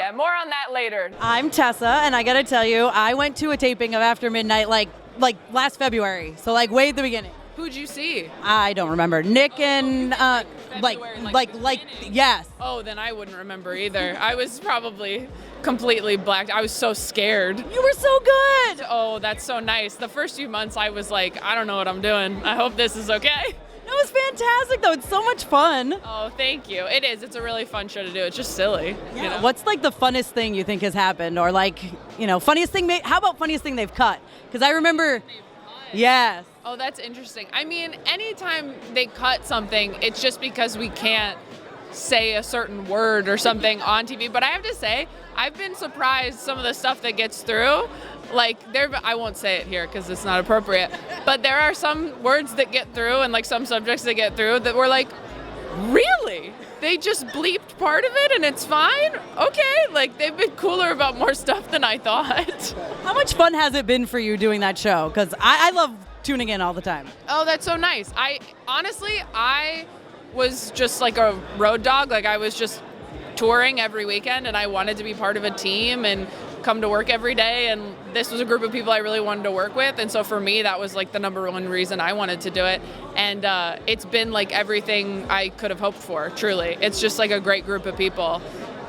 yeah, more on that later. I'm Tessa, and I gotta tell you, I went to a taping of After Midnight like last February, so like way at the beginning. Who'd you see? I don't remember. Nick and yes. Oh, then I wouldn't remember either. I was probably completely blacked. I was so scared. You were so good. Oh, that's so nice. The first few months I was like, I don't know what I'm doing. I hope this is okay. That was fantastic, though. It's so much fun. Oh, thank you. It is. It's a really fun show to do. It's just silly. Yeah. You know? What's like the funnest thing you think has happened, or like, funniest thing? How about funniest thing they've cut? Because I remember. Yes. Oh, that's interesting. I mean, anytime they cut something, it's just because we can't say a certain word or something on TV. But I have to say, I've been surprised some of the stuff that gets through. Like, I won't say it here because it's not appropriate, but there are some words that get through and like some subjects that get through that were like, really? They just bleeped part of it and it's fine? Okay, like they've been cooler about more stuff than I thought. How much fun has it been for you doing that show? Because I love tuning in all the time. Oh, that's so nice. I was just like a road dog. Like I was just touring every weekend and I wanted to be part of a team and come to work every day, and this was a group of people I really wanted to work with, and so for me that was like the number one reason I wanted to do it, and it's been like everything I could have hoped for, truly. It's just like a great group of people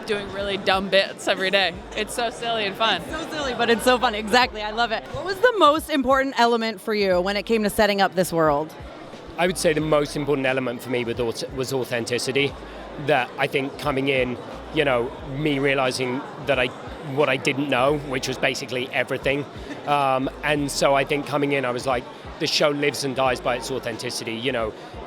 doing really dumb bits every day. It's so silly and fun. It's so silly, but it's so fun. Exactly, I love it. What was the most important element for you when it came to setting up this world? I would say the most important element for me was authenticity. That I think coming in, me realizing that what I didn't know, which was basically everything. And so I think coming in, I was like, the show lives and dies by its authenticity,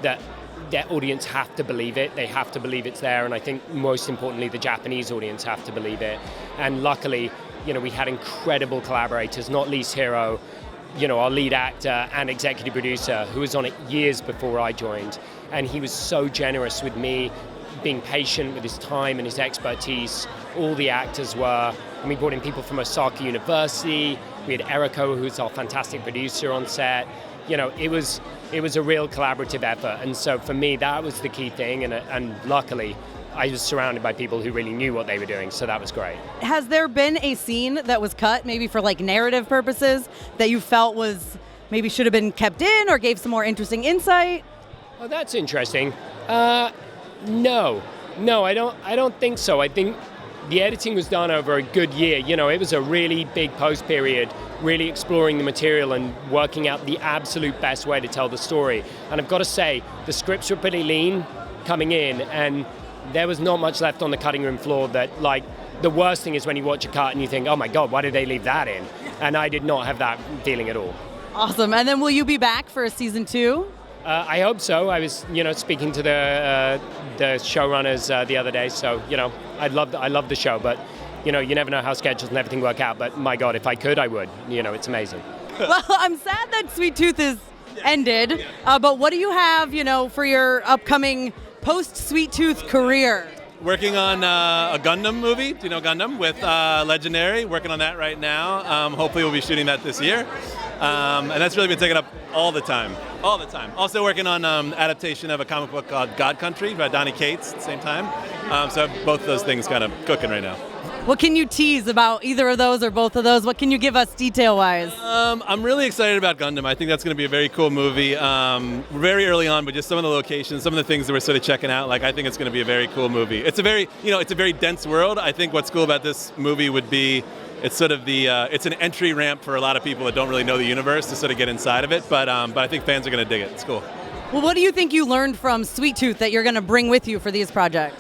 that their audience have to believe it. They have to believe it's there. And I think most importantly, the Japanese audience have to believe it. And luckily, we had incredible collaborators, not least Hiro, our lead actor and executive producer, who was on it years before I joined. And he was so generous with me, being patient with his time and his expertise. All the actors were, and we brought in people from Osaka University. We had Eriko, who's our fantastic producer, on set. It was a real collaborative effort, and so for me that was the key thing. And luckily, I was surrounded by people who really knew what they were doing, so that was great. Has there been a scene that was cut, maybe for like narrative purposes, that you felt was maybe should have been kept in or gave some more interesting insight? Oh, that's interesting. No, I don't think so. I think the editing was done over a good year. It was a really big post period, really exploring the material and working out the absolute best way to tell the story. And I've got to say, the scripts were pretty lean coming in, and there was not much left on the cutting room floor. That, like, the worst thing is when you watch a cut and you think, oh my God, why did they leave that in? And I did not have that feeling at all. Awesome. And then will you be back for a season 2? I hope so. I was, speaking to the showrunners the other day. So, I love the show, but, you never know how schedules and everything work out. But my God, if I could, I would. It's amazing. Well, I'm sad that Sweet Tooth is ended. But what do you have, for your upcoming post-Sweet Tooth career? Working on a Gundam movie. Do you know Gundam? With Legendary. Working on that right now. Hopefully we'll be shooting that this year. And that's really been taken up all the time. Also working on adaptation of a comic book called God Country by Donny Cates at the same time. So both of those things kind of cooking right now. What can you tease about either of those or both of those? What can you give us detail-wise? I'm really excited about Gundam. I think that's going to be a very cool movie. Very early on, but just some of the locations, some of the things that we're sort of checking out, I think it's going to be a very cool movie. It's a very dense world. I think what's cool about this movie would be it's sort of it's an entry ramp for a lot of people that don't really know the universe to sort of get inside of it. But I think fans are going to dig it. It's cool. Well, what do you think you learned from Sweet Tooth that you're going to bring with you for these projects?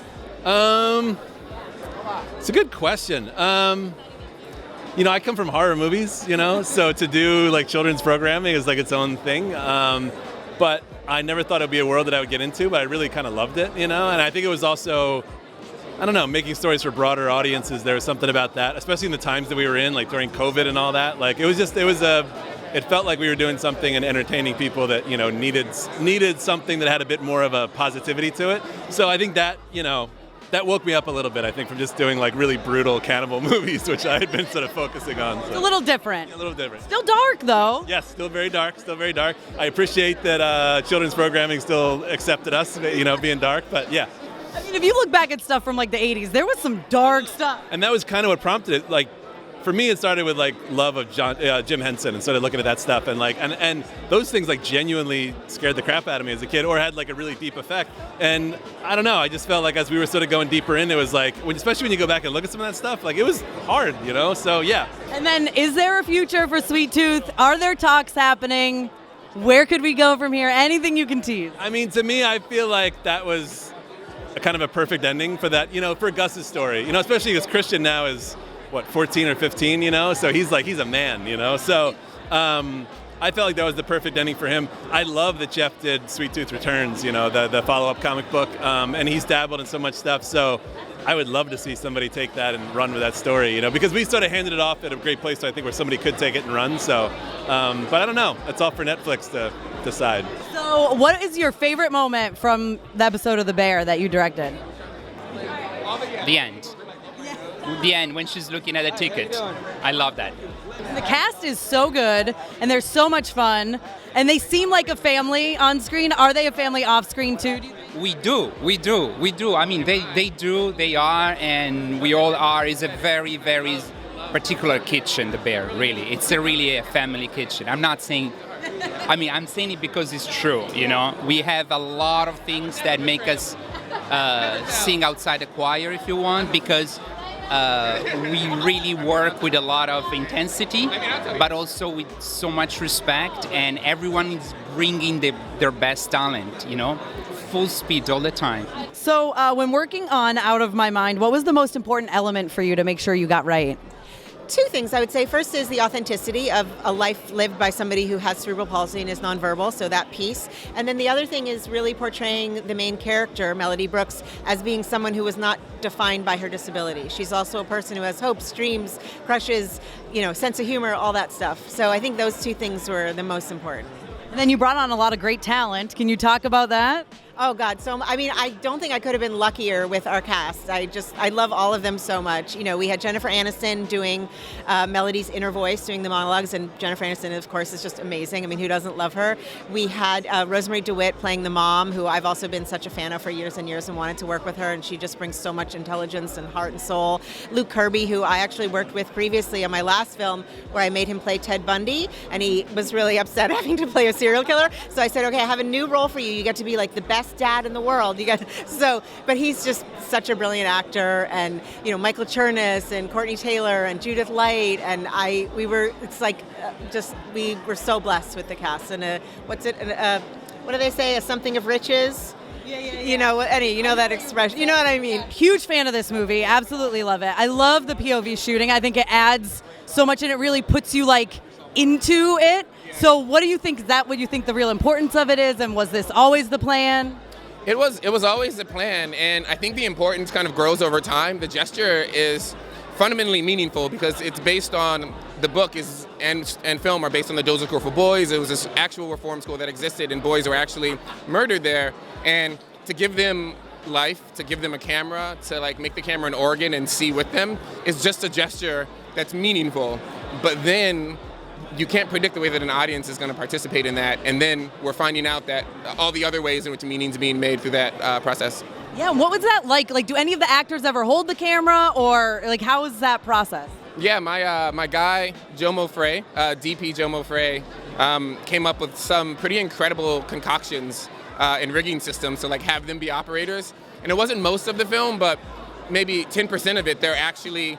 It's a good question. I come from horror movies, so to do children's programming is its own thing. But I never thought it would be a world that I would get into, but I really kind of loved it, and I think it was also, making stories for broader audiences. There was something about that, especially in the times that we were in, during COVID and all that. It felt like we were doing something and entertaining people that, needed something that had a bit more of a positivity to it. So I think that, that woke me up a little bit, I think, from just doing really brutal cannibal movies, which I had been sort of focusing on. So. It's a little different. A little different. Still dark, though. Yes, still very dark. I appreciate that children's programming still accepted us, being dark, but yeah. I mean, if you look back at stuff from like the 80s, there was some dark stuff. And that was kind of what prompted it. Like, for me, it started with like love of Jim Henson, and started looking at that stuff, and like, and those things like genuinely scared the crap out of me as a kid, or had like a really deep effect. And I don't know, I just felt like as we were sort of going deeper in, it was like, especially when you go back and look at some of that stuff, like it was hard, you know. So yeah. And then, is there a future for Sweet Tooth? Are there talks happening? Where could we go from here? Anything you can tease? I mean, to me, I feel like that was a kind of a perfect ending for that, you know, for Gus's story, you know, especially because Christian now is, what, 14 or 15, you know? So he's a man, you know? So I felt like that was the perfect ending for him. I love that Jeff did Sweet Tooth Returns, you know, the follow-up comic book, and he's dabbled in so much stuff. So I would love to see somebody take that and run with that story, you know, because we sort of handed it off at a great place, I think, where somebody could take it and run. So, but I don't know. It's all for Netflix to decide. So what is your favorite moment from the episode of The Bear that you directed? The end. The end, when she's looking at the ticket. I love that. The cast is so good, and they're so much fun, and they seem like a family on screen. Are they a family off screen too? We do. I mean, they are, and we all are. It's a very, very particular kitchen, The Bear, really. It's really a family kitchen. I'm saying it because it's true, you know. We have a lot of things that make us sing outside the choir, if you want, because we really work with a lot of intensity, but also with so much respect, and everyone is bringing their best talent, you know, full speed all the time. So when working on Out of My Mind, what was the most important element for you to make sure you got right? Two things I would say. First is the authenticity of a life lived by somebody who has cerebral palsy and is nonverbal, so that piece. And then the other thing is really portraying the main character, Melody Brooks, as being someone who was not defined by her disability. She's also a person who has hopes, dreams, crushes, you know, sense of humor, all that stuff. So I think those two things were the most important. And then you brought on a lot of great talent. Can you talk about that? Oh God, so I mean, I don't think I could have been luckier with our cast. I love all of them so much. You know, we had Jennifer Aniston doing Melody's inner voice, doing the monologues, and Jennifer Aniston, of course, is just amazing. I mean, who doesn't love her? We had Rosemary DeWitt playing the mom, who I've also been such a fan of for years and years and wanted to work with her, and she just brings so much intelligence and heart and soul. Luke Kirby, who I actually worked with previously on my last film, where I made him play Ted Bundy, and he was really upset having to play a serial killer. So I said, okay, I have a new role for you. You get to be like the best dad in the world. But he's just such a brilliant actor, and you know, Michael Chernus and Courtney Taylor and Judith Light, and we were so blessed with the cast. And what do they say? A something of riches. Yeah. You know, you know that expression. You know what I mean? Huge fan of this movie. Absolutely love it. I love the POV shooting. I think it adds so much, and it really puts you like into it. So what do you think? Is that what you think the real importance of it is? And was this always the plan? It was always the plan, and I think the importance kind of grows over time. The gesture is fundamentally meaningful because it's based on the book and film are based on the Dozer School for Boys. It was this actual reform school that existed, and boys were actually murdered there. And to give them life, to give them a camera, to like make the camera an organ and see with them is just a gesture that's meaningful. But then you can't predict the way that an audience is going to participate in that, and then we're finding out that all the other ways in which meaning's being made through that process. Yeah, what was that like? Like, do any of the actors ever hold the camera, or like, how is that process? Yeah, my guy Jomo Frey, DP Jomo Frey, came up with some pretty incredible concoctions and rigging systems to like have them be operators. And it wasn't most of the film, but maybe 10% of it. They're actually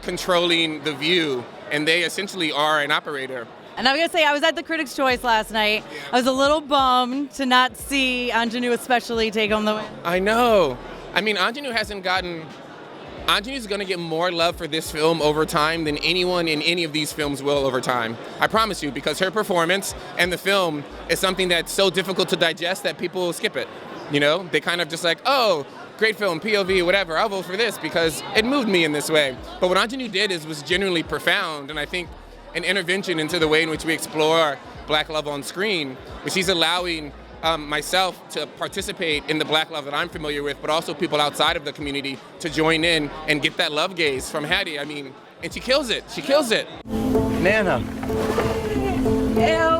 controlling the view, and they essentially are an operator. And I'm going to say, I was at the Critics' Choice last night. Yeah. I was a little bummed to not see Anjanou especially take home the win. I know. I mean, Anjanu's going to get more love for this film over time than anyone in any of these films will over time. I promise you, because her performance and the film is something that's so difficult to digest that people skip it. You know, they kind of just like, oh, great film, POV, whatever, I'll vote for this because it moved me in this way. But what Anjanou did was genuinely profound, and I think an intervention into the way in which we explore Black love on screen, which she's allowing myself to participate in the Black love that I'm familiar with, but also people outside of the community to join in and get that love gaze from Hattie. I mean, and she kills it. She kills it. Nana. Ew.